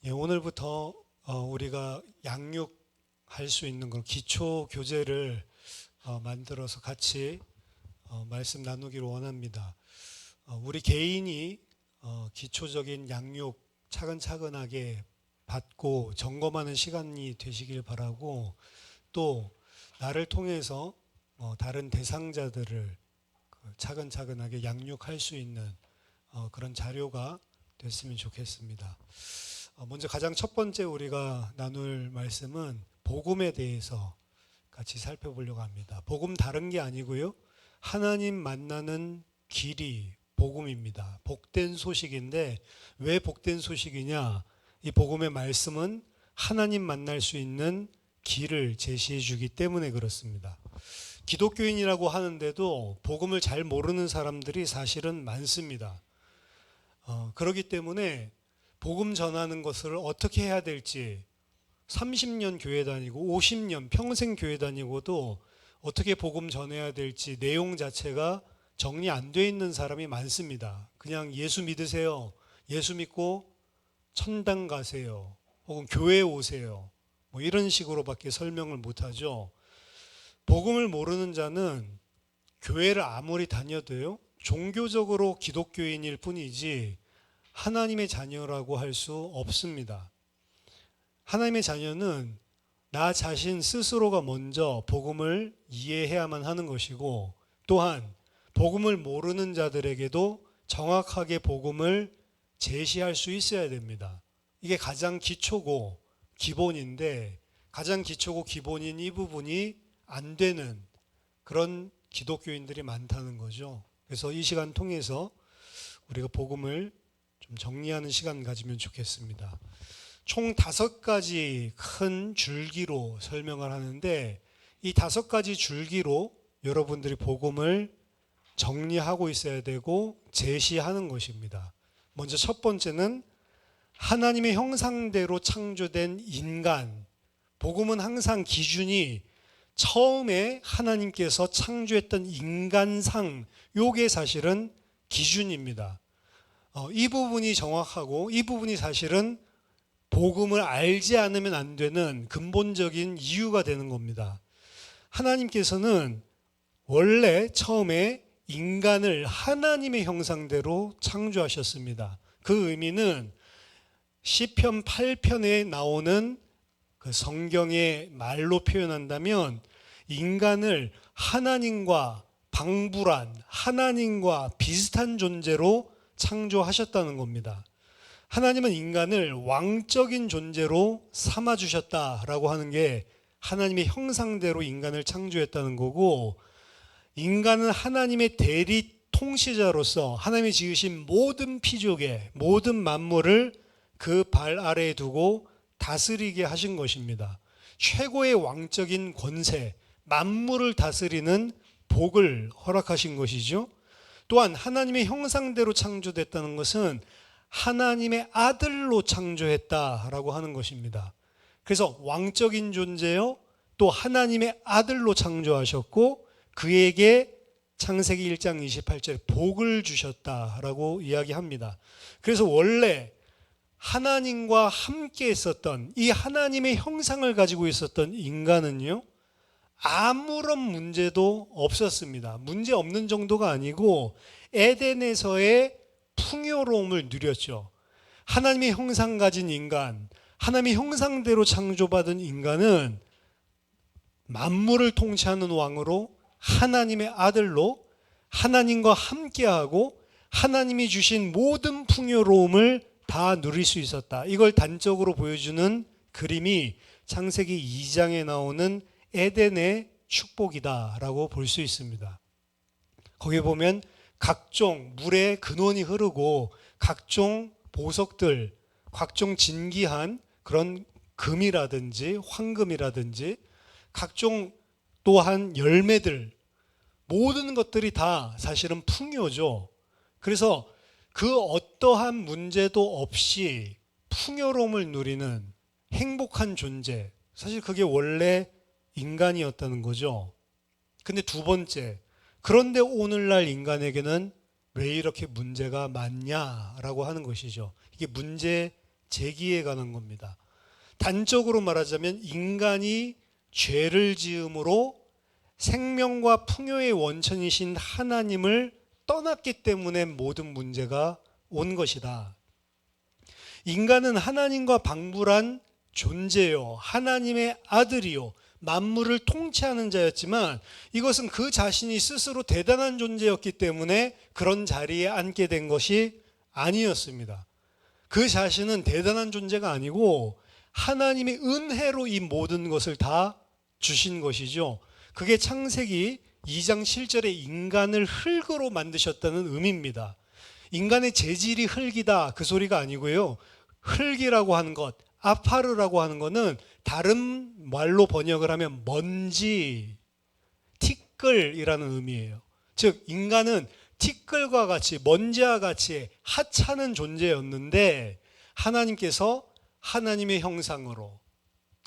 예, 오늘부터 우리가 양육할 수 있는 걸 기초 교재를 만들어서 같이 말씀 나누기를 원합니다. 우리 개인이 기초적인 양육 차근차근하게 받고 점검하는 시간이 되시길 바라고, 또 나를 통해서 다른 대상자들을 차근차근하게 양육할 수 있는 그런 자료가 됐으면 좋겠습니다. 먼저 가장 첫 번째 우리가 나눌 말씀은 복음에 대해서 같이 살펴보려고 합니다. 복음 다른 게 아니고요, 하나님 만나는 길이 복음입니다. 복된 소식인데, 왜 복된 소식이냐? 이 복음의 말씀은 하나님 만날 수 있는 길을 제시해 주기 때문에 그렇습니다. 기독교인이라고 하는데도 복음을 잘 모르는 사람들이 사실은 많습니다. 그렇기 때문에 복음 전하는 것을 어떻게 해야 될지, 30년 교회 다니고 50년 평생 교회 다니고도 어떻게 복음 전해야 될지 내용 자체가 정리 안 돼 있는 사람이 많습니다. 그냥 예수 믿으세요, 예수 믿고 천당 가세요, 혹은 교회 오세요, 뭐 이런 식으로밖에 설명을 못하죠. 복음을 모르는 자는 교회를 아무리 다녀도요, 종교적으로 기독교인일 뿐이지 하나님의 자녀라고 할 수 없습니다. 하나님의 자녀는 나 자신 스스로가 먼저 복음을 이해해야만 하는 것이고, 또한 복음을 모르는 자들에게도 정확하게 복음을 제시할 수 있어야 됩니다. 이게 가장 기초고 기본인데, 가장 기초고 기본인 이 부분이 안 되는 그런 기독교인들이 많다는 거죠. 그래서 이 시간 통해서 우리가 복음을 좀 정리하는 시간 가지면 좋겠습니다. 총 5가지 큰 줄기로 설명을 하는데, 이 5가지 줄기로 여러분들이 복음을 정리하고 있어야 되고 제시하는 것입니다. 먼저 첫 번째는 하나님의 형상대로 창조된 인간. 복음은 항상 기준이 처음에 하나님께서 창조했던 인간상, 요게 사실은 기준입니다. 이 부분이 정확하고 이 부분이 사실은 복음을 알지 않으면 안 되는 근본적인 이유가 되는 겁니다. 하나님께서는 원래 처음에 인간을 하나님의 형상대로 창조하셨습니다. 그 의미는 시편 8편에 나오는 그 성경의 말로 표현한다면, 인간을 하나님과 방불한, 하나님과 비슷한 존재로 창조하셨다는 겁니다. 하나님은 인간을 왕적인 존재로 삼아주셨다라고 하는 게 하나님의 형상대로 인간을 창조했다는 거고, 인간은 하나님의 대리 통치자로서 하나님이 지으신 모든 피조계, 모든 만물을 그 발 아래에 두고 다스리게 하신 것입니다. 최고의 왕적인 권세, 만물을 다스리는 복을 허락하신 것이죠. 또한 하나님의 형상대로 창조됐다는 것은 하나님의 아들로 창조했다라고 하는 것입니다. 그래서 왕적인 존재요, 또 하나님의 아들로 창조하셨고, 그에게 창세기 1장 28절에 복을 주셨다라고 이야기합니다. 그래서 원래 하나님과 함께 있었던, 이 하나님의 형상을 가지고 있었던 인간은요, 아무런 문제도 없었습니다. 문제 없는 정도가 아니고 에덴에서의 풍요로움을 누렸죠. 하나님의 형상 가진 인간, 하나님의 형상대로 창조받은 인간은 만물을 통치하는 왕으로, 하나님의 아들로 하나님과 함께하고 하나님이 주신 모든 풍요로움을 다 누릴 수 있었다. 이걸 단적으로 보여주는 그림이 창세기 2장에 나오는 에덴의 축복이다라고 볼 수 있습니다. 거기 보면 각종 물의 근원이 흐르고 각종 보석들, 각종 진귀한 그런 금이라든지 황금이라든지 각종 또한 열매들, 모든 것들이 다 사실은 풍요죠. 그래서 그 어떠한 문제도 없이 풍요로움을 누리는 행복한 존재, 사실 그게 원래 인간이었다는 거죠. 근데 두 번째, 그런데 오늘날 인간에게는 왜 이렇게 문제가 많냐라고 하는 것이죠. 이게 문제 제기에 관한 겁니다. 단적으로 말하자면 인간이 죄를 지음으로 생명과 풍요의 원천이신 하나님을 떠났기 때문에 모든 문제가 온 것이다. 인간은 하나님과 방불한 존재요, 하나님의 아들이요, 만물을 통치하는 자였지만 이것은 그 자신이 스스로 대단한 존재였기 때문에 그런 자리에 앉게 된 것이 아니었습니다. 그 자신은 대단한 존재가 아니고 하나님의 은혜로 이 모든 것을 다 주신 것이죠. 그게 창세기 2장 7절에 인간을 흙으로 만드셨다는 의미입니다. 인간의 재질이 흙이다 그 소리가 아니고요. 흙이라고 하는 것, 아파르라고 하는 것은 다른 말로 번역을 하면 먼지, 티끌이라는 의미예요. 즉 인간은 티끌과 같이 먼지와 같이 하찮은 존재였는데 하나님께서 하나님의 형상으로,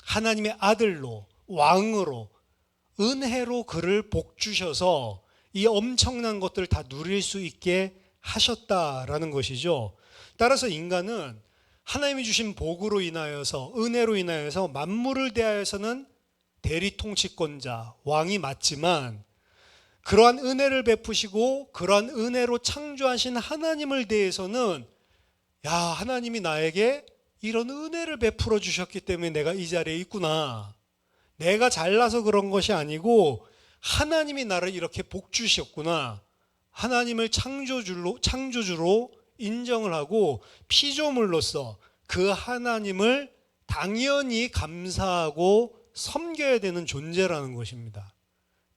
하나님의 아들로, 왕으로, 은혜로 그를 복주셔서 이 엄청난 것들을 다 누릴 수 있게 하셨다라는 것이죠. 따라서 인간은 하나님이 주신 복으로 인하여서, 은혜로 인하여서 만물을 대하여서는 대리통치권자, 왕이 맞지만 그러한 은혜를 베푸시고 그러한 은혜로 창조하신 하나님을 대해서는 야, 하나님이 나에게 이런 은혜를 베풀어 주셨기 때문에 내가 이 자리에 있구나. 내가 잘나서 그런 것이 아니고 하나님이 나를 이렇게 복주셨구나. 하나님을 창조주로 인정을 하고 피조물로서 그 하나님을 당연히 감사하고 섬겨야 되는 존재라는 것입니다.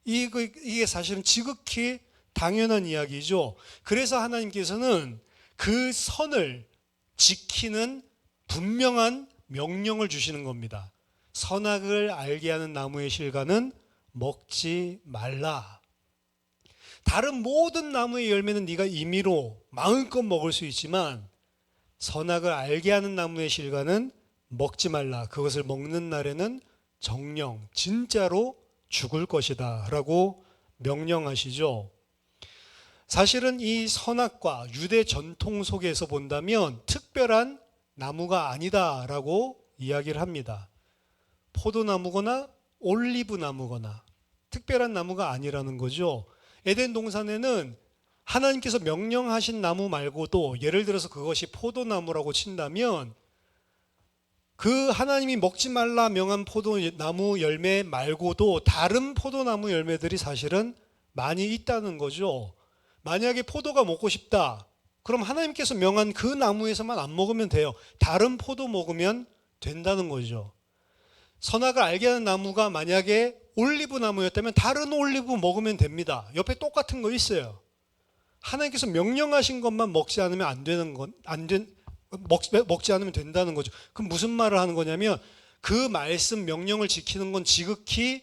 이게 사실은 지극히 당연한 이야기죠. 그래서 하나님께서는 그 선을 지키는 분명한 명령을 주시는 겁니다. 선악을 알게 하는 나무의 실과는 먹지 말라. 다른 모든 나무의 열매는 네가 임의로 마음껏 먹을 수 있지만 선악을 알게 하는 나무의 실과는 먹지 말라. 그것을 먹는 날에는 정령 진짜로 죽을 것이다 라고 명령하시죠. 사실은 이 선악과 유대 전통 속에서 본다면 특별한 나무가 아니다 라고 이야기를 합니다. 포도나무거나 올리브 나무거나 특별한 나무가 아니라는 거죠. 에덴 동산에는 하나님께서 명령하신 나무 말고도 예를 들어서 그것이 포도나무라고 친다면 그 하나님이 먹지 말라 명한 포도나무 열매 말고도 다른 포도나무 열매들이 사실은 많이 있다는 거죠. 만약에 포도가 먹고 싶다. 그럼 하나님께서 명한 그 나무에서만 안 먹으면 돼요. 다른 포도 먹으면 된다는 거죠. 선악을 알게 하는 나무가 만약에 올리브 나무였다면 다른 올리브 먹으면 됩니다. 옆에 똑같은 거 있어요. 하나님께서 명령하신 것만 먹지 않으면 먹지 않으면 된다는 거죠. 그럼 무슨 말을 하는 거냐면 그 말씀 명령을 지키는 건 지극히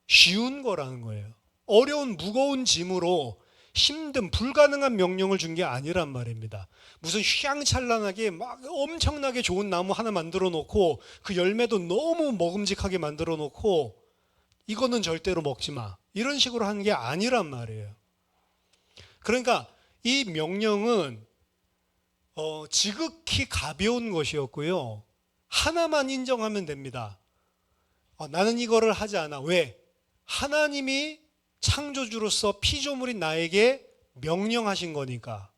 쉬운 거라는 거예요. 어려운 무거운 짐으로 힘든 불가능한 명령을 준 게 아니란 말입니다. 무슨 휘황찬란하게 막 엄청나게 좋은 나무 하나 만들어 놓고 그 열매도 너무 먹음직하게 만들어 놓고 이거는 절대로 먹지 마. 이런 식으로 하는 게 아니란 말이에요. 그러니까 이 명령은 지극히 가벼운 것이었고요. 하나만 인정하면 됩니다. 나는 이거를 하지 않아. 왜? 하나님이 창조주로서 피조물인 나에게 명령하신 거니까.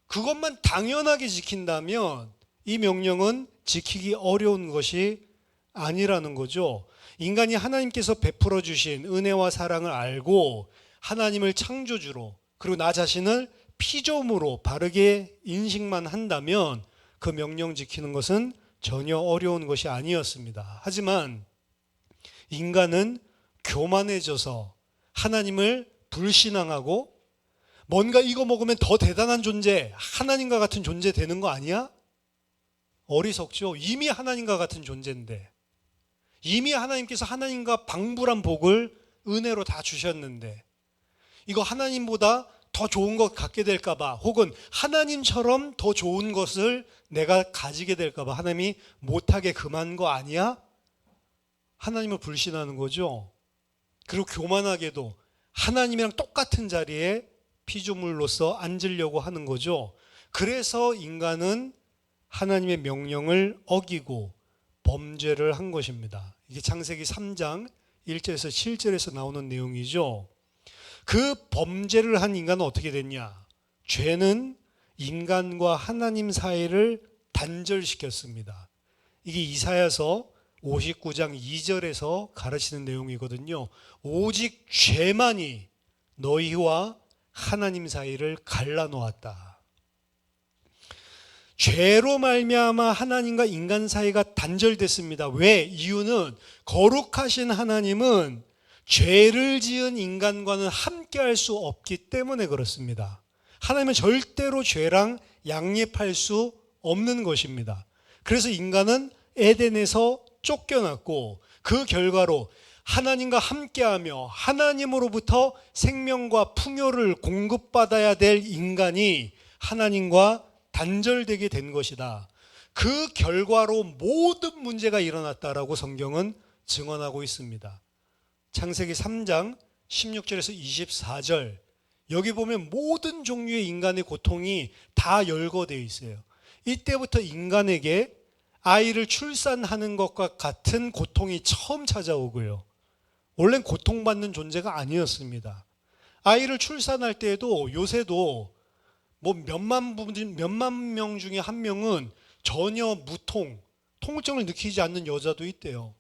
그것만 당연하게 지킨다면 이 명령은 지키기 어려운 것이 아니라는 거죠. 인간이 하나님께서 베풀어 주신 은혜와 사랑을 알고 하나님을 창조주로 그리고 나 자신을 피조물로 바르게 인식만 한다면 그 명령 지키는 것은 전혀 어려운 것이 아니었습니다. 하지만 인간은 교만해져서 하나님을 불신앙하고 뭔가 이거 먹으면 더 대단한 존재, 하나님과 같은 존재 되는 거 아니야? 어리석죠. 이미 하나님과 같은 존재인데, 이미 하나님께서 하나님과 방불한 복을 은혜로 다 주셨는데 이거 하나님보다 더 좋은 것 갖게 될까 봐, 혹은 하나님처럼 더 좋은 것을 내가 가지게 될까 봐 하나님이 못하게 금한 거 아니야? 하나님을 불신하는 거죠. 그리고 교만하게도 하나님이랑 똑같은 자리에 피조물로서 앉으려고 하는 거죠. 그래서 인간은 하나님의 명령을 어기고 범죄를 한 것입니다. 이게 창세기 3장 1절에서 7절에서 나오는 내용이죠. 그 범죄를 한 인간은 어떻게 됐냐? 죄는 인간과 하나님 사이를 단절시켰습니다. 이게 이사야서 59장 2절에서 가르치는 내용이거든요. 오직 죄만이 너희와 하나님 사이를 갈라놓았다. 죄로 말미암아 하나님과 인간 사이가 단절됐습니다. 왜? 이유는 거룩하신 하나님은 죄를 지은 인간과는 함께할 수 없기 때문에 그렇습니다. 하나님은 절대로 죄랑 양립할 수 없는 것입니다. 그래서 인간은 에덴에서 쫓겨났고 그 결과로 하나님과 함께하며 하나님으로부터 생명과 풍요를 공급받아야 될 인간이 하나님과 단절되게 된 것이다. 그 결과로 모든 문제가 일어났다라고 성경은 증언하고 있습니다. 창세기 3장 16절에서 24절, 여기 보면 모든 종류의 인간의 고통이 다 열거되어 있어요. 이때부터 인간에게 아이를 출산하는 것과 같은 고통이 처음 찾아오고요. 원래는 고통받는 존재가 아니었습니다. 아이를 출산할 때에도 요새도 뭐 몇만 명 중에 한 명은 전혀 통증을 느끼지 않는 여자도 있대요.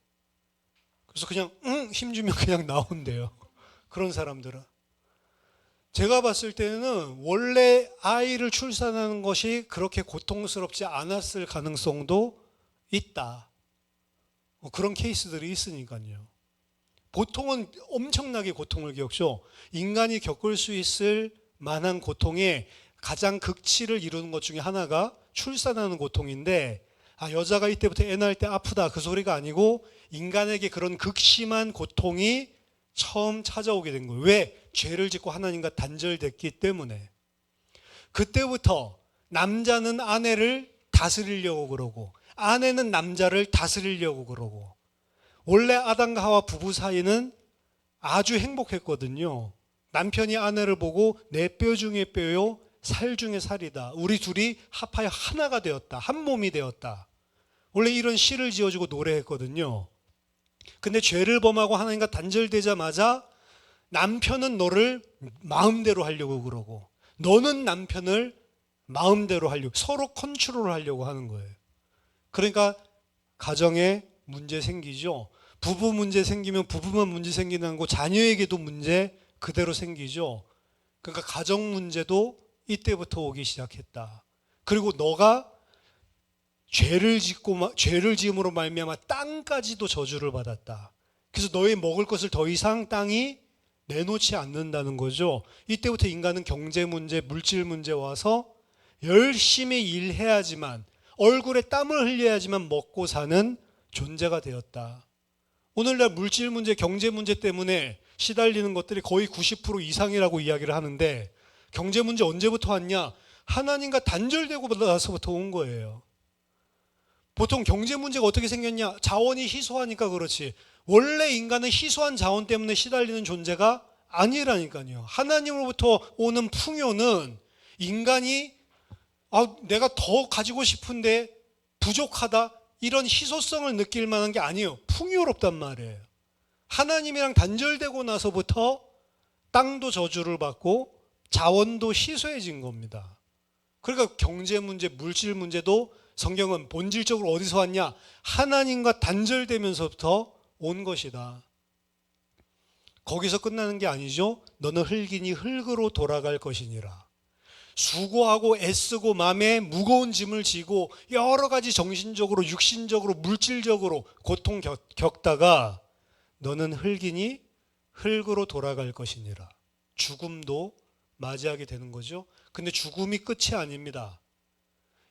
그래서 그냥 힘주면 그냥 나온대요. 그런 사람들은. 제가 봤을 때는 원래 아이를 출산하는 것이 그렇게 고통스럽지 않았을 가능성도 있다. 그런 케이스들이 있으니까요. 보통은 엄청나게 고통을 겪죠. 인간이 겪을 수 있을 만한 고통의 가장 극치를 이루는 것 중에 하나가 출산하는 고통인데, 여자가 이때부터 애 낳을 때 아프다 그 소리가 아니고 인간에게 그런 극심한 고통이 처음 찾아오게 된 거예요. 왜? 죄를 짓고 하나님과 단절됐기 때문에. 그때부터 남자는 아내를 다스리려고 그러고 아내는 남자를 다스리려고 그러고, 원래 아담과 하와 부부 사이는 아주 행복했거든요. 남편이 아내를 보고 내 뼈 중에 뼈요 살 중에 살이다. 우리 둘이 합하여 하나가 되었다. 한 몸이 되었다. 원래 이런 시를 지어주고 노래했거든요. 근데 죄를 범하고 하나님과 단절되자마자 남편은 너를 마음대로 하려고 그러고 너는 남편을 마음대로 하려고, 서로 컨트롤 하려고 하는 거예요. 그러니까 가정에 문제 생기죠. 부부 문제 생기면 부부만 문제 생기는 거고 자녀에게도 문제 그대로 생기죠. 그러니까 가정 문제도 이때부터 오기 시작했다. 그리고 너가 죄를 지음으로 말미암아 땅까지도 저주를 받았다. 그래서 너의 먹을 것을 더 이상 땅이 내놓지 않는다는 거죠. 이때부터 인간은 경제 문제, 물질 문제 와서 열심히 일해야지만, 얼굴에 땀을 흘려야지만 먹고 사는 존재가 되었다. 오늘날 물질 문제, 경제 문제 때문에 시달리는 것들이 거의 90% 이상이라고 이야기를 하는데, 경제 문제 언제부터 왔냐? 하나님과 단절되고 나서부터 온 거예요. 보통 경제 문제가 어떻게 생겼냐? 자원이 희소하니까 그렇지. 원래 인간은 희소한 자원 때문에 시달리는 존재가 아니라니까요. 하나님으로부터 오는 풍요는 인간이 내가 더 가지고 싶은데 부족하다, 이런 희소성을 느낄 만한 게 아니에요. 풍요롭단 말이에요. 하나님이랑 단절되고 나서부터 땅도 저주를 받고 자원도 희소해진 겁니다. 그러니까 경제 문제, 물질 문제도 성경은 본질적으로 어디서 왔냐? 하나님과 단절되면서부터 온 것이다. 거기서 끝나는 게 아니죠. 너는 흙이니 흙으로 돌아갈 것이니라. 수고하고 애쓰고 마음에 무거운 짐을 지고 여러 가지 정신적으로, 육신적으로, 물질적으로 고통 겪다가 너는 흙이니 흙으로 돌아갈 것이니라. 죽음도 맞이하게 되는 거죠. 근데 죽음이 끝이 아닙니다.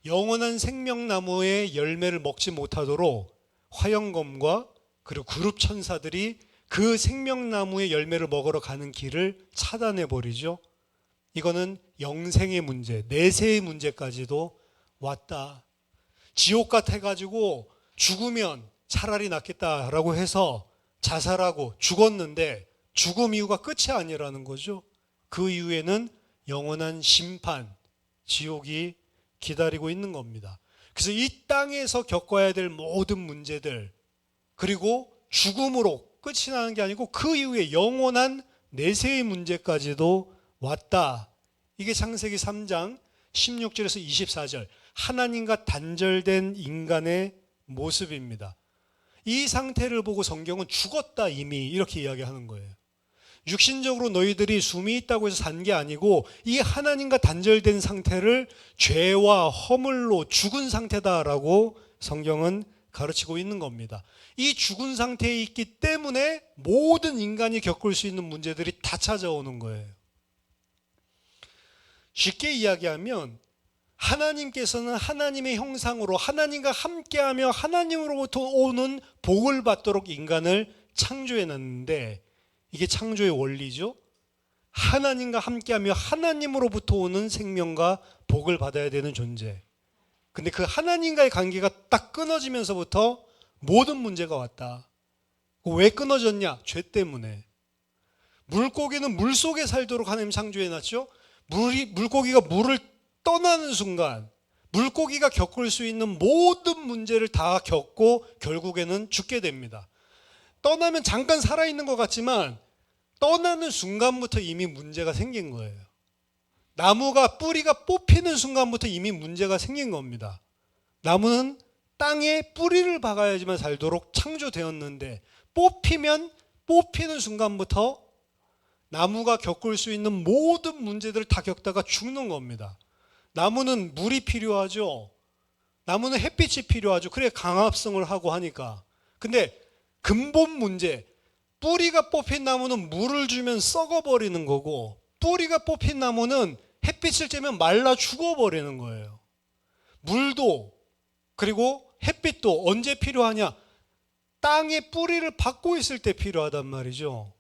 영원한 생명나무의 열매를 먹지 못하도록 화영검과 그리고 그룹 천사들이 그 생명나무의 열매를 먹으러 가는 길을 차단해 버리죠. 이거는 영생의 문제, 내세의 문제까지도 왔다. 지옥 같아가지고 죽으면 차라리 낫겠다라고 해서 자살하고 죽었는데 죽음 이유가 끝이 아니라는 거죠. 그 이후에는 영원한 심판, 지옥이 기다리고 있는 겁니다. 그래서 이 땅에서 겪어야 될 모든 문제들, 그리고 죽음으로 끝이 나는 게 아니고 그 이후에 영원한 내세의 문제까지도 왔다. 이게 창세기 3장 16절에서 24절, 하나님과 단절된 인간의 모습입니다. 이 상태를 보고 성경은 죽었다 이미 이렇게 이야기하는 거예요. 육신적으로 너희들이 숨이 있다고 해서 산 게 아니고 이 하나님과 단절된 상태를 죄와 허물로 죽은 상태다라고 성경은 가르치고 있는 겁니다. 이 죽은 상태에 있기 때문에 모든 인간이 겪을 수 있는 문제들이 다 찾아오는 거예요. 쉽게 이야기하면 하나님께서는 하나님의 형상으로 하나님과 함께하며 하나님으로부터 오는 복을 받도록 인간을 창조해 놨는데, 이게 창조의 원리죠. 하나님과 함께하며 하나님으로부터 오는 생명과 복을 받아야 되는 존재. 근데 그 하나님과의 관계가 딱 끊어지면서부터 모든 문제가 왔다. 왜 끊어졌냐? 죄 때문에. 물고기는 물 속에 살도록 하나님 창조해 놨죠. 물고기가 물을 떠나는 순간 물고기가 겪을 수 있는 모든 문제를 다 겪고 결국에는 죽게 됩니다. 떠나면 잠깐 살아있는 것 같지만 떠나는 순간부터 이미 문제가 생긴 거예요. 나무가 뿌리가 뽑히는 순간부터 이미 문제가 생긴 겁니다. 나무는 땅에 뿌리를 박아야지만 살도록 창조되었는데 뽑히는 순간부터 나무가 겪을 수 있는 모든 문제들을 다 겪다가 죽는 겁니다. 나무는 물이 필요하죠. 나무는 햇빛이 필요하죠. 그래 강합성을 하고 하니까. 근데 근본 문제, 뿌리가 뽑힌 나무는 물을 주면 썩어버리는 거고 뿌리가 뽑힌 나무는 햇빛을 쬐면 말라 죽어버리는 거예요. 물도 그리고 햇빛도 언제 필요하냐? 땅에 뿌리를 박고 있을 때 필요하단 말이죠.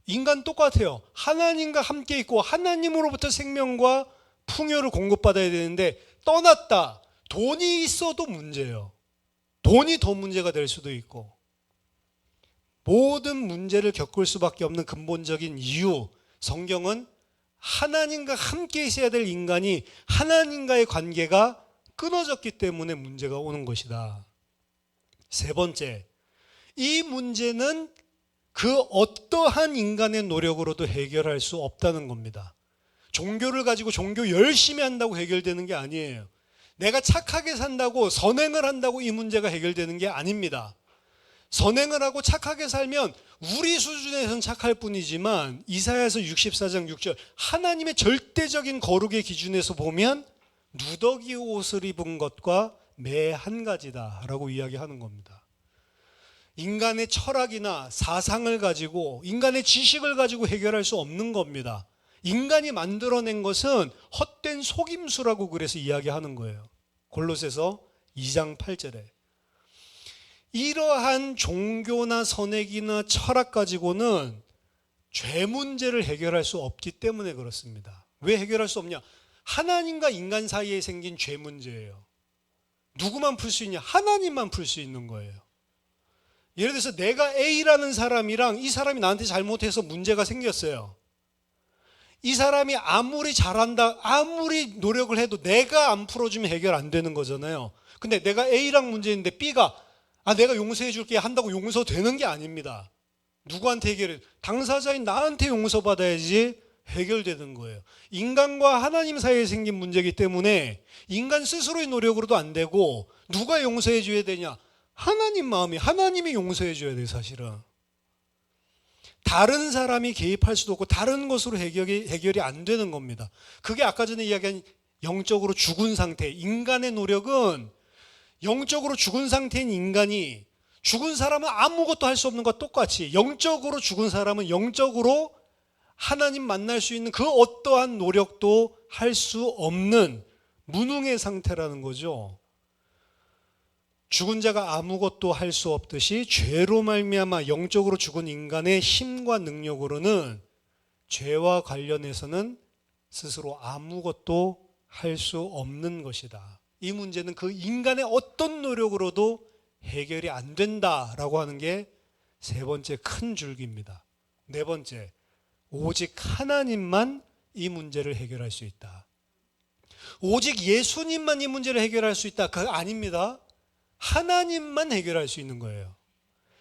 인간 똑같아요. 하나님과 함께 있고 하나님으로부터 생명과 풍요를 공급받아야 되는데 떠났다. 돈이 있어도 문제예요. 돈이 더 문제가 될 수도 있고. 모든 문제를 겪을 수밖에 없는 근본적인 이유, 성경은 하나님과 함께 있어야 될 인간이 하나님과의 관계가 끊어졌기 때문에 문제가 오는 것이다. 세 번째, 이 문제는 그 어떠한 인간의 노력으로도 해결할 수 없다는 겁니다. 종교를 가지고 종교 열심히 한다고 해결되는 게 아니에요. 내가 착하게 산다고 선행을 한다고 이 문제가 해결되는 게 아닙니다. 선행을 하고 착하게 살면 우리 수준에서는 착할 뿐이지만 이사야서 64장 6절 하나님의 절대적인 거룩의 기준에서 보면 누더기 옷을 입은 것과 매 한 가지다 라고 이야기하는 겁니다. 인간의 철학이나 사상을 가지고 인간의 지식을 가지고 해결할 수 없는 겁니다. 인간이 만들어낸 것은 헛된 속임수라고 그래서 이야기하는 거예요. 골로새서 2장 8절에 이러한 종교나 선행이나 철학 가지고는 죄 문제를 해결할 수 없기 때문에 그렇습니다. 왜 해결할 수 없냐? 하나님과 인간 사이에 생긴 죄 문제예요. 누구만 풀 수 있냐? 하나님만 풀 수 있는 거예요. 예를 들어서 내가 A라는 사람이랑 이 사람이 나한테 잘못해서 문제가 생겼어요. 이 사람이 아무리 잘한다, 아무리 노력을 해도 내가 안 풀어주면 해결 안 되는 거잖아요. 근데 내가 A랑 문제 있는데 B가 내가 용서해 줄게 한다고 용서되는 게 아닙니다. 누구한테 해결해? 당사자인 나한테 용서받아야지 해결되는 거예요. 인간과 하나님 사이에 생긴 문제이기 때문에 인간 스스로의 노력으로도 안 되고 누가 용서해 줘야 되냐? 하나님 마음이 하나님이 용서해 줘야 돼요. 사실은 다른 사람이 개입할 수도 없고 다른 것으로 해결이 안 되는 겁니다. 그게 아까 전에 이야기한 영적으로 죽은 상태, 인간의 노력은 영적으로 죽은 상태인 인간이 죽은 사람은 아무것도 할 수 없는 것과 똑같이 영적으로 죽은 사람은 영적으로 하나님 만날 수 있는 그 어떠한 노력도 할 수 없는 무능의 상태라는 거죠. 죽은 자가 아무것도 할 수 없듯이 죄로 말미암아 영적으로 죽은 인간의 힘과 능력으로는 죄와 관련해서는 스스로 아무것도 할 수 없는 것이다. 이 문제는 그 인간의 어떤 노력으로도 해결이 안 된다라고 하는 게 세 번째 큰 줄기입니다. 네 번째, 오직 하나님만 이 문제를 해결할 수 있다. 오직 예수님만 이 문제를 해결할 수 있다. 그거 아닙니다. 하나님만 해결할 수 있는 거예요.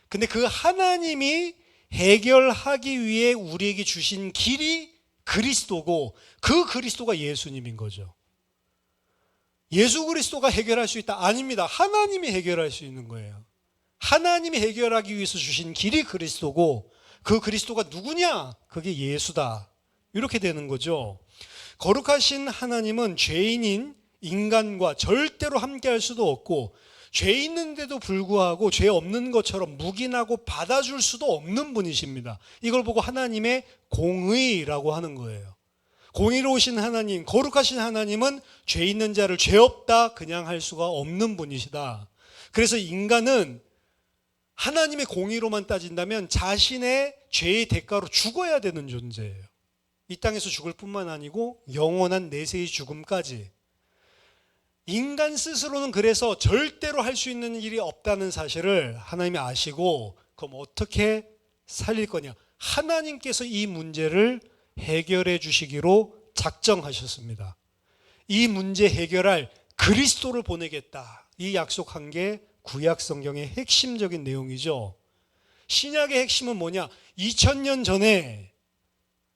근데 그 하나님이 해결하기 위해 우리에게 주신 길이 그리스도고 그 그리스도가 예수님인 거죠. 예수 그리스도가 해결할 수 있다? 아닙니다. 하나님이 해결할 수 있는 거예요. 하나님이 해결하기 위해서 주신 길이 그리스도고 그 그리스도가 누구냐? 그게 예수다. 이렇게 되는 거죠. 거룩하신 하나님은 죄인인 인간과 절대로 함께할 수도 없고 죄 있는데도 불구하고 죄 없는 것처럼 묵인하고 받아줄 수도 없는 분이십니다. 이걸 보고 하나님의 공의라고 하는 거예요. 공의로우신 하나님, 거룩하신 하나님은 죄 있는 자를 죄 없다 그냥 할 수가 없는 분이시다. 그래서 인간은 하나님의 공의로만 따진다면 자신의 죄의 대가로 죽어야 되는 존재예요. 이 땅에서 죽을 뿐만 아니고 영원한 내세의 죽음까지. 인간 스스로는 그래서 절대로 할 수 있는 일이 없다는 사실을 하나님이 아시고 그럼 어떻게 살릴 거냐? 하나님께서 이 문제를 해결해 주시기로 작정하셨습니다. 이 문제 해결할 그리스도를 보내겠다. 이 약속한 게 구약 성경의 핵심적인 내용이죠. 신약의 핵심은 뭐냐? 2000년 전에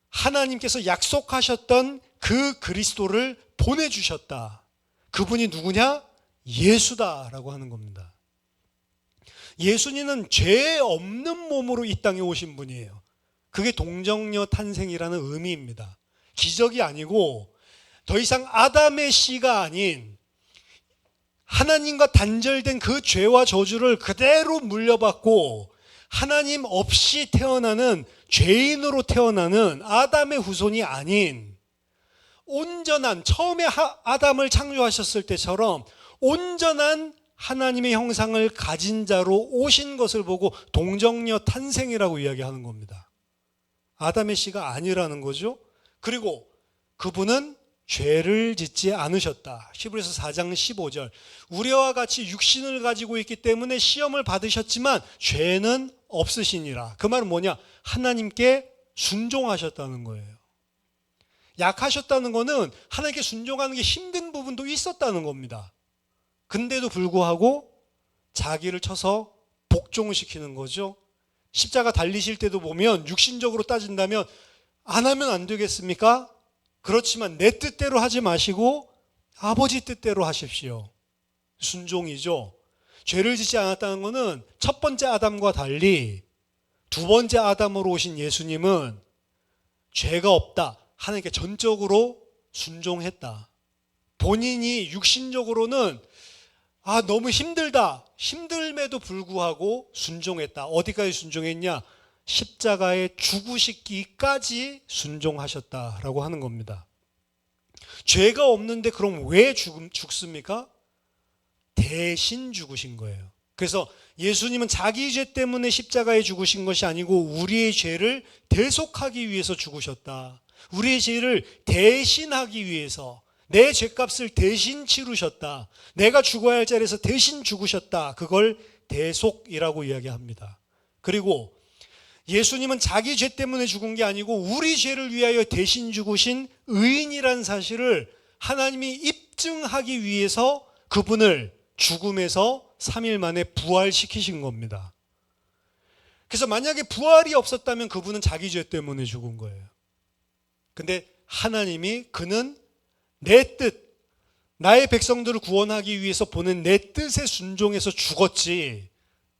하나님께서 약속하셨던 그 그리스도를 보내주셨다. 그분이 누구냐? 예수다라고 하는 겁니다. 예수님은 죄 없는 몸으로 이 땅에 오신 분이에요. 그게 동정녀 탄생이라는 의미입니다. 기적이 아니고 더 이상 아담의 씨가 아닌 하나님과 단절된 그 죄와 저주를 그대로 물려받고 하나님 없이 태어나는 죄인으로 태어나는 아담의 후손이 아닌 온전한, 처음에 아담을 창조하셨을 때처럼 온전한 하나님의 형상을 가진 자로 오신 것을 보고 동정녀 탄생이라고 이야기하는 겁니다. 아담의 씨가 아니라는 거죠. 그리고 그분은 죄를 짓지 않으셨다. 히브리서 4장 15절. 우리와 같이 육신을 가지고 있기 때문에 시험을 받으셨지만 죄는 없으시니라. 그 말은 뭐냐? 하나님께 순종하셨다는 거예요. 약하셨다는 거는 하나님께 순종하는 게 힘든 부분도 있었다는 겁니다. 근데도 불구하고 자기를 쳐서 복종을 시키는 거죠. 십자가 달리실 때도 보면 육신적으로 따진다면 안 하면 안 되겠습니까? 그렇지만 내 뜻대로 하지 마시고 아버지 뜻대로 하십시오. 순종이죠. 죄를 짓지 않았다는 것은 첫 번째 아담과 달리 두 번째 아담으로 오신 예수님은 죄가 없다. 하나님께 전적으로 순종했다. 본인이 육신적으로는 너무 힘들다. 힘듦에도 불구하고 순종했다. 어디까지 순종했냐? 십자가에 죽으시기까지 순종하셨다라고 하는 겁니다. 죄가 없는데 그럼 왜 죽습니까? 대신 죽으신 거예요. 그래서 예수님은 자기 죄 때문에 십자가에 죽으신 것이 아니고 우리의 죄를 대속하기 위해서 죽으셨다. 우리의 죄를 대신하기 위해서 내 죄값을 대신 치르셨다. 내가 죽어야 할 자리에서 대신 죽으셨다. 그걸 대속이라고 이야기합니다. 그리고 예수님은 자기 죄 때문에 죽은 게 아니고 우리 죄를 위하여 대신 죽으신 의인이라는 사실을 하나님이 입증하기 위해서 그분을 죽음에서 3일 만에 부활시키신 겁니다. 그래서 만약에 부활이 없었다면 그분은 자기 죄 때문에 죽은 거예요. 근데 하나님이 그는 내 뜻, 나의 백성들을 구원하기 위해서 보낸 내 뜻에 순종해서 죽었지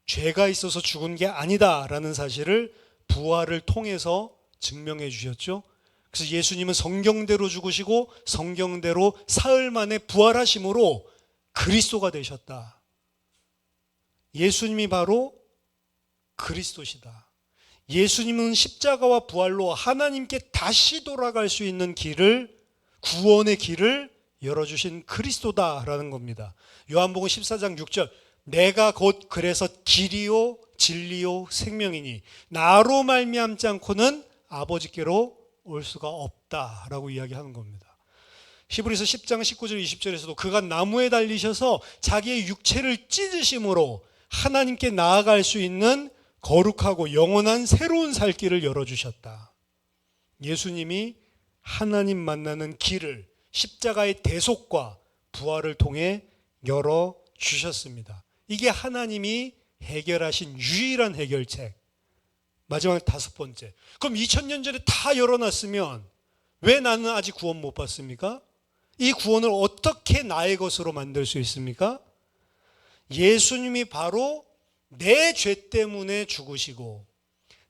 죄가 있어서 죽은 게 아니다라는 사실을 부활을 통해서 증명해 주셨죠. 그래서 예수님은 성경대로 죽으시고 성경대로 사흘 만에 부활하심으로 그리스도가 되셨다. 예수님이 바로 그리스도시다. 예수님은 십자가와 부활로 하나님께 다시 돌아갈 수 있는 길을, 구원의 길을 열어주신 그리스도다라는 겁니다. 요한복음 14장 6절. 내가 곧 그래서 길이요 진리요 생명이니 나로 말미암지 않고는 아버지께로 올 수가 없다라고 이야기하는 겁니다. 히브리서 10장 19절 20절에서도 그가 나무에 달리셔서 자기의 육체를 찢으심으로 하나님께 나아갈 수 있는 거룩하고 영원한 새로운 살 길을 열어주셨다. 예수님이 하나님 만나는 길을 십자가의 대속과 부활을 통해 열어주셨습니다. 이게 하나님이 해결하신 유일한 해결책. 마지막 5번째. 그럼 2000년 전에 다 열어놨으면 왜 나는 아직 구원 못 받습니까? 이 구원을 어떻게 나의 것으로 만들 수 있습니까? 예수님이 바로 내 죄 때문에 죽으시고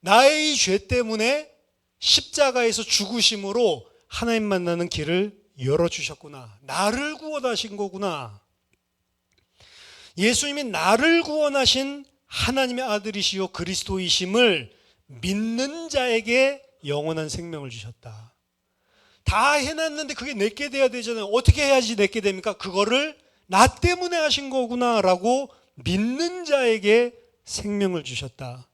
나의 이 죄 때문에 십자가에서 죽으심으로 하나님 만나는 길을 열어주셨구나. 나를 구원하신 거구나. 예수님이 나를 구원하신 하나님의 아들이시요 그리스도이심을 믿는 자에게 영원한 생명을 주셨다. 다 해놨는데 그게 내게 돼야 되잖아요. 어떻게 해야지 내게 됩니까? 그거를 나 때문에 하신 거구나 라고 믿는 자에게 생명을 주셨다.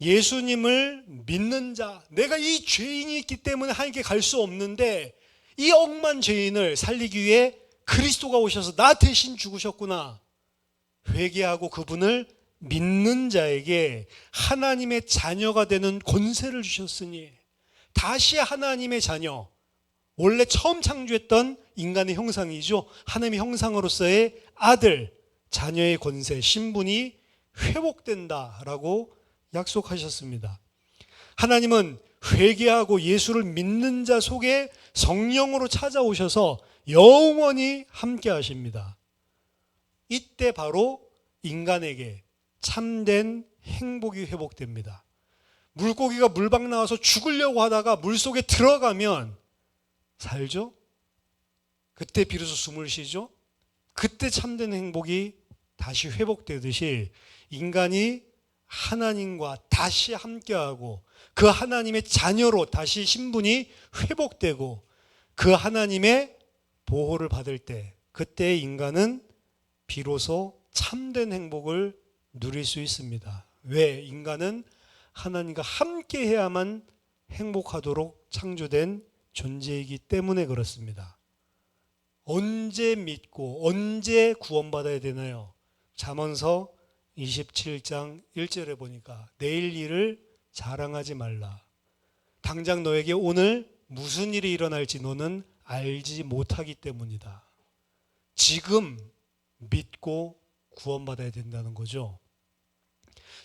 예수님을 믿는 자, 내가 이 죄인이 있기 때문에 하나님께 갈 수 없는데 이 억만 죄인을 살리기 위해 그리스도가 오셔서 나 대신 죽으셨구나. 회개하고 그분을 믿는 자에게 하나님의 자녀가 되는 권세를 주셨으니 다시 하나님의 자녀, 원래 처음 창조했던 인간의 형상이죠. 하나님의 형상으로서의 아들, 자녀의 권세, 신분이 회복된다라고 약속하셨습니다. 하나님은 회개하고 예수를 믿는 자 속에 성령으로 찾아오셔서 영원히 함께 하십니다. 이때 바로 인간에게 참된 행복이 회복됩니다. 물고기가 물방 나와서 죽으려고 하다가 물속에 들어가면 살죠? 그때 비로소 숨을 쉬죠? 그때 참된 행복이 다시 회복되듯이 인간이 하나님과 다시 함께하고 그 하나님의 자녀로 다시 신분이 회복되고 그 하나님의 보호를 받을 때 그때 인간은 비로소 참된 행복을 누릴 수 있습니다. 왜? 인간은 하나님과 함께 해야만 행복하도록 창조된 존재이기 때문에 그렇습니다. 언제 믿고 언제 구원받아야 되나요? 잠언서 27장 1절에 보니까 내일 일을 자랑하지 말라. 당장 너에게 오늘 무슨 일이 일어날지 너는 알지 못하기 때문이다. 지금 믿고 구원받아야 된다는 거죠.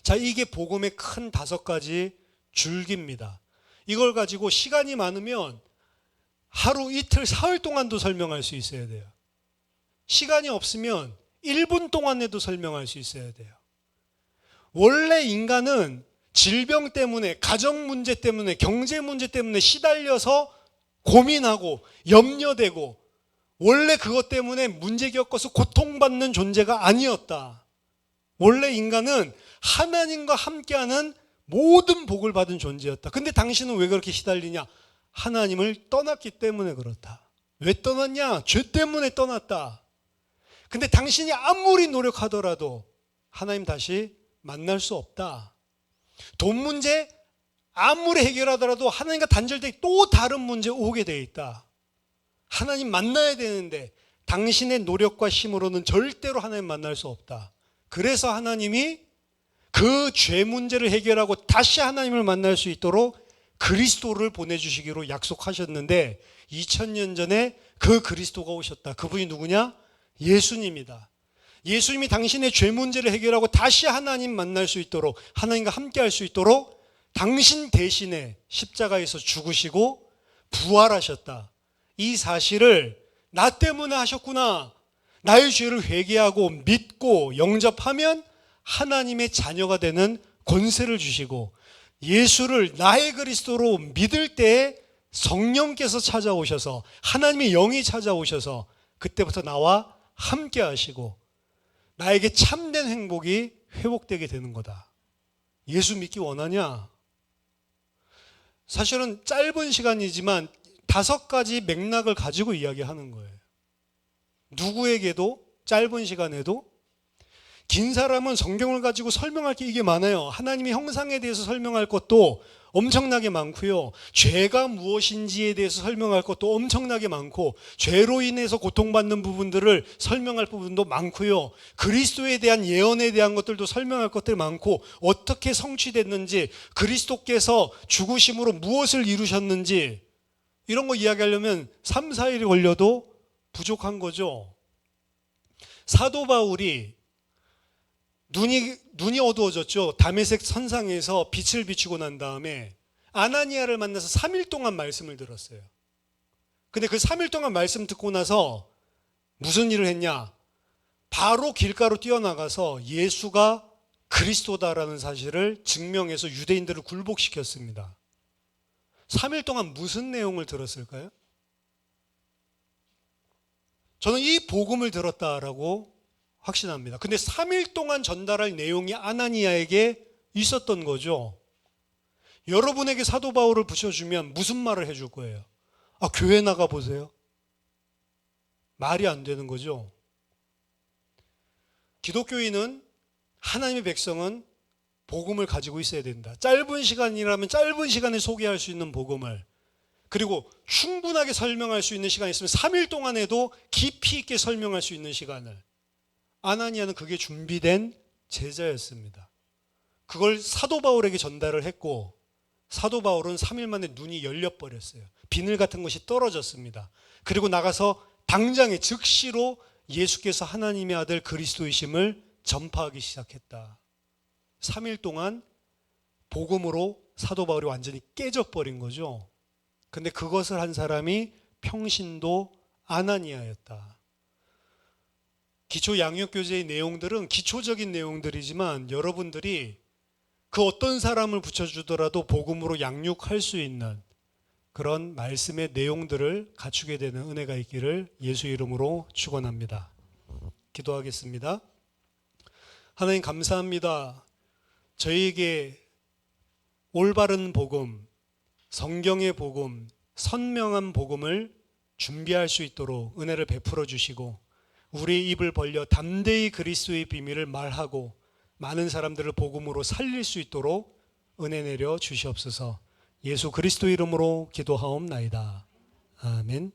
자, 이게 복음의 큰 5가지 줄기입니다. 이걸 가지고 시간이 많으면 하루 이틀 사흘 동안도 설명할 수 있어야 돼요. 시간이 없으면 1분 동안에도 설명할 수 있어야 돼요. 원래 인간은 질병 때문에, 가정 문제 때문에, 경제 문제 때문에 시달려서 고민하고 염려되고 원래 그것 때문에 문제 겪어서 고통받는 존재가 아니었다. 원래 인간은 하나님과 함께하는 모든 복을 받은 존재였다. 근데 당신은 왜 그렇게 시달리냐? 하나님을 떠났기 때문에 그렇다. 왜 떠났냐? 죄 때문에 떠났다. 근데 당신이 아무리 노력하더라도 하나님 다시 만날 수 없다. 돈 문제 아무리 해결하더라도 하나님과 단절돼 또 다른 문제 오게 돼 있다. 하나님 만나야 되는데 당신의 노력과 힘으로는 절대로 하나님 만날 수 없다. 그래서 하나님이 그 죄 문제를 해결하고 다시 하나님을 만날 수 있도록 그리스도를 보내주시기로 약속하셨는데 2000년 전에 그 그리스도가 오셨다. 그분이 누구냐? 예수님이다. 예수님이 당신의 죄 문제를 해결하고 다시 하나님 만날 수 있도록 하나님과 함께 할 수 있도록 당신 대신에 십자가에서 죽으시고 부활하셨다. 이 사실을 나 때문에 하셨구나. 나의 죄를 회개하고 믿고 영접하면 하나님의 자녀가 되는 권세를 주시고 예수를 나의 그리스도로 믿을 때에 성령께서 찾아오셔서 하나님의 영이 찾아오셔서 그때부터 나와 함께 하시고 나에게 참된 행복이 회복되게 되는 거다. 예수 믿기 원하냐? 사실은 짧은 시간이지만 5가지 맥락을 가지고 이야기하는 거예요. 누구에게도 짧은 시간에도 긴 사람은 성경을 가지고 설명할 게 이게 많아요. 하나님의 형상에 대해서 설명할 것도 엄청나게 많고요. 죄가 무엇인지에 대해서 설명할 것도 엄청나게 많고 죄로 인해서 고통받는 부분들을 설명할 부분도 많고요. 그리스도에 대한 예언에 대한 것들도 설명할 것들 많고 어떻게 성취됐는지 그리스도께서 죽으심으로 무엇을 이루셨는지 이런 거 이야기하려면 3, 4일이 걸려도 부족한 거죠. 사도 바울이 눈이 어두워졌죠. 다메섹 선상에서 빛을 비추고 난 다음에 아나니아를 만나서 3일 동안 말씀을 들었어요. 근데 그 3일 동안 말씀 듣고 나서 무슨 일을 했냐? 바로 길가로 뛰어나가서 예수가 그리스도다라는 사실을 증명해서 유대인들을 굴복시켰습니다. 3일 동안 무슨 내용을 들었을까요? 저는 이 복음을 들었다라고 확신합니다. 근데 3일 동안 전달할 내용이 아나니아에게 있었던 거죠. 여러분에게 사도 바울을 붙여주면 무슨 말을 해줄 거예요? 아, 교회 나가 보세요. 말이 안 되는 거죠. 기독교인은, 하나님의 백성은 복음을 가지고 있어야 된다. 짧은 시간이라면 짧은 시간에 소개할 수 있는 복음을, 그리고 충분하게 설명할 수 있는 시간이 있으면 3일 동안에도 깊이 있게 설명할 수 있는 시간을, 아나니아는 그게 준비된 제자였습니다. 그걸 사도 바울에게 전달을 했고, 사도 바울은 3일 만에 눈이 열려버렸어요. 비늘 같은 것이 떨어졌습니다. 그리고 나가서 당장에 즉시로 예수께서 하나님의 아들 그리스도이심을 전파하기 시작했다. 3일 동안 복음으로 사도 바울이 완전히 깨져버린 거죠. 근데 그것을 한 사람이 평신도 아나니아였다. 기초 양육교제의 내용들은 기초적인 내용들이지만 여러분들이 그 어떤 사람을 붙여주더라도 복음으로 양육할 수 있는 그런 말씀의 내용들을 갖추게 되는 은혜가 있기를 예수 이름으로 축원합니다. 기도하겠습니다. 하나님 감사합니다. 저희에게 올바른 복음, 성경의 복음, 선명한 복음을 준비할 수 있도록 은혜를 베풀어 주시고, 우리의 입을 벌려 담대히 그리스도의 비밀을 말하고 많은 사람들을 복음으로 살릴 수 있도록 은혜 내려 주시옵소서. 예수 그리스도 이름으로 기도하옵나이다. 아멘.